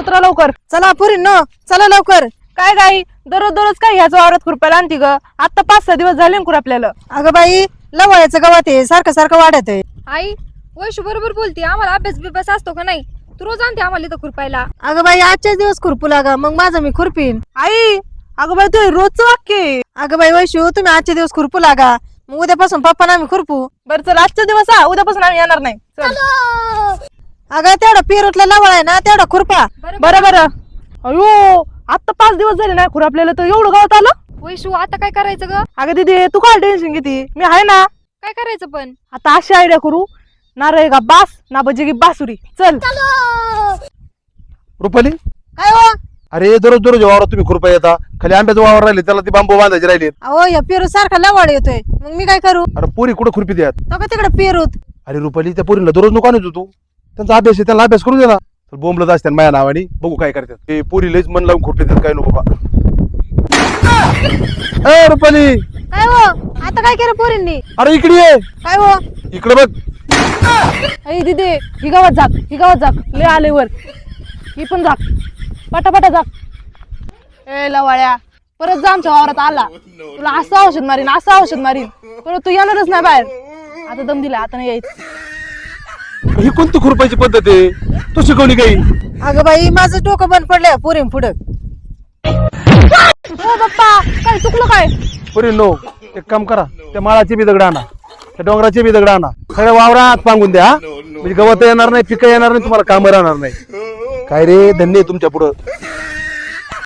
उतरा लवकर. चला पुरी न चला लवकर. काय गाई दररोज काय ह्याच वावरात खुरपायला आणती ग? आता 5-6 दिवस झाले खुरपल्याला. अगं बाई लवळ्याचं गवत आहे सारखं सारखं वाढत आहे. आई वैशू बरोबर बोलते. आम्हाला अभ्यास बिभ्यास असतो का नाही? तू रोज आणते आम्हाला इथं खुरपायला. अगं बाई आजच्याच दिवस खुरपू लागा मग माझं मी खुरपीन. आई अगं बाई तू रोजचं वाक्य आहे. अगं बाई वैशू तुम्ही आजचे दिवस खुरपू लागा मग उद्यापासून पप्पा आम्ही खुरपू. बरं चल आजचा दिवस उद्यापासून आम्ही येणार नाही. चल अगं तेवढा पेरूतला लवळ आहे ना तेवढा खुरपा. बरं बरं. अयो आता 5 दिवस झाले नाही खुरपलेलं तर एवढं गवत आलं. वैशू आता काय करायचं ग? अगं दीदी तू काय टेन्शन घेते? मी आहे ना. काय करायचं पण? आता अशी आयडिया करू ना रे का बास ना बजेगी बासुरी. चल रुपाली काय हो? अरे दररोज वावरात तुम्ही खुरपा येता. खाली आंब्याचं वावर राहिले त्याला ती बांबू बांधायचे राहिले. अहो या पेरू सारखा लवळ येतोय मग मी काय करू? अरे पोरी कुठं खुरपी द्यात? तो का तिकडे पेरूत. अरे रुपाली त्या पोरीला दररोज नको आणू तू. त्यांचा अभ्यास आहे त्यांना अभ्यास करू दे ना. तर बोंबलत असतात माझ्या नावाने बघू काय करतात. ते पोरी लईच मन लावून खुरपी देतात काय नको बा. ए रुपाली काय हो आता काय केलं पोरींनी? अरे इकडे ये. काय हो? इकडे बघ. आई दीदी ही गावात जाक लय आले वर. ही पण जाक पटापटा जाक. ए लवाळ्या परत जा आमच्या वावरात आला तुला असं औषध मारीन परत तू येणारच नाही बाहेर. आता दम दिला आता नाही यायचं. ही कोणती खुरपायची पद्धत आहे? तू शिकवली काही? अगं बाई माझं डोकं बंद पडलंय पोरीं पुढं. हो बाप्पा काय चुकलं काय? पोरी नो एक काम करा त्या माळाची बी दगड आणा त्या डोंगराची बी दगड आणा. सगळ्या वावरात पांगून द्या. म्हणजे गवत येणार नाही पिकं येणार नाही तुम्हाला कामं राहणार नाही. काय रे धन्य तुमच्या पुढं.